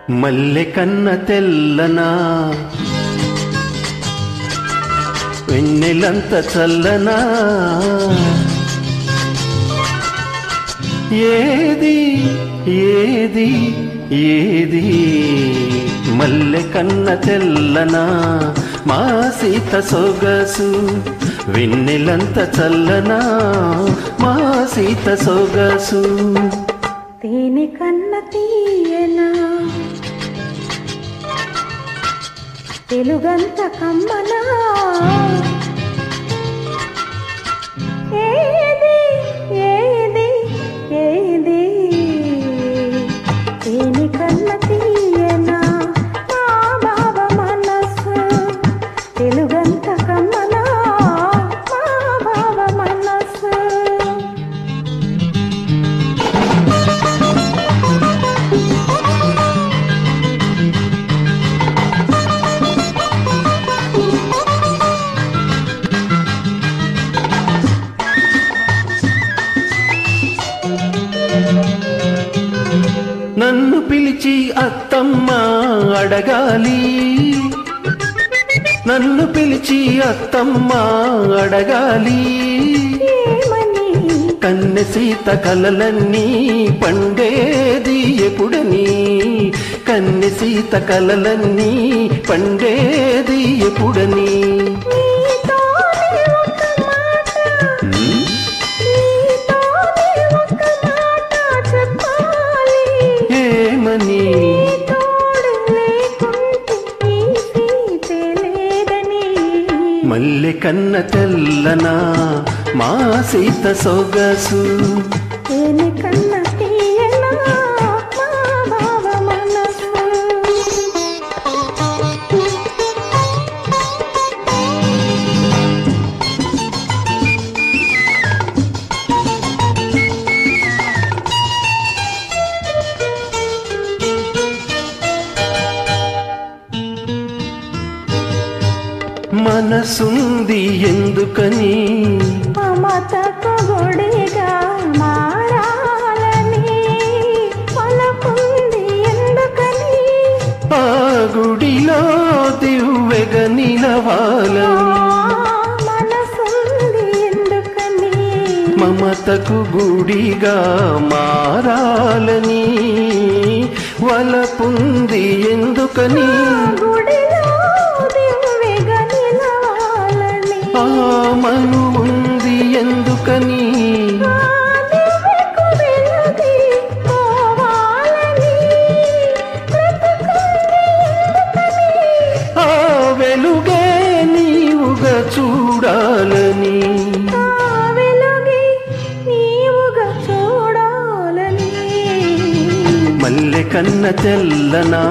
మల్లె కన్న తెల్లనా వెన్నెలంత చల్లనా ఏది ఏది ఏది మల్లె కన్న తెల్లనా మా సీత సొగసు వెన్నెలంత చల్లనా మా సీత సొగసు తేనె కన్న తీయనా తెలుగంత కమ్మనా ఏది ఏది ఏది తేనె కన్న తీయనా మా బావ మనసు తెలుగంత కమ్మనా మా బావ మనసు నన్ను పిలిచి అత్తమ్మ అడగాలి నన్ను పిలిచి అత్తమ్మ అడగాలి కన్నె సీత కలలన్నీ పండేది ఎప్పుడని కన్నె సీత కలలన్నీ పండేది ఎప్పుడని మల్లె కన్న తెల్లనా మా సీత సొగసు తేనె కన్న తీయనా మా బావ మనసు మనసుంది ఎందుకని మమతకు గుడిగా మారాలని మనకుంది ఎందుకని ఆ గుడిలో దివ్వెగ నిలవాలని మనసుంది ఎందుకని మమతకు గుడిగా మారాలని వలపుంది ఎందుకని మను ఉంది ఎందుకని ఆ వెలుగే నీవుగా చూడాలని మల్లె కన్న తెల్లనా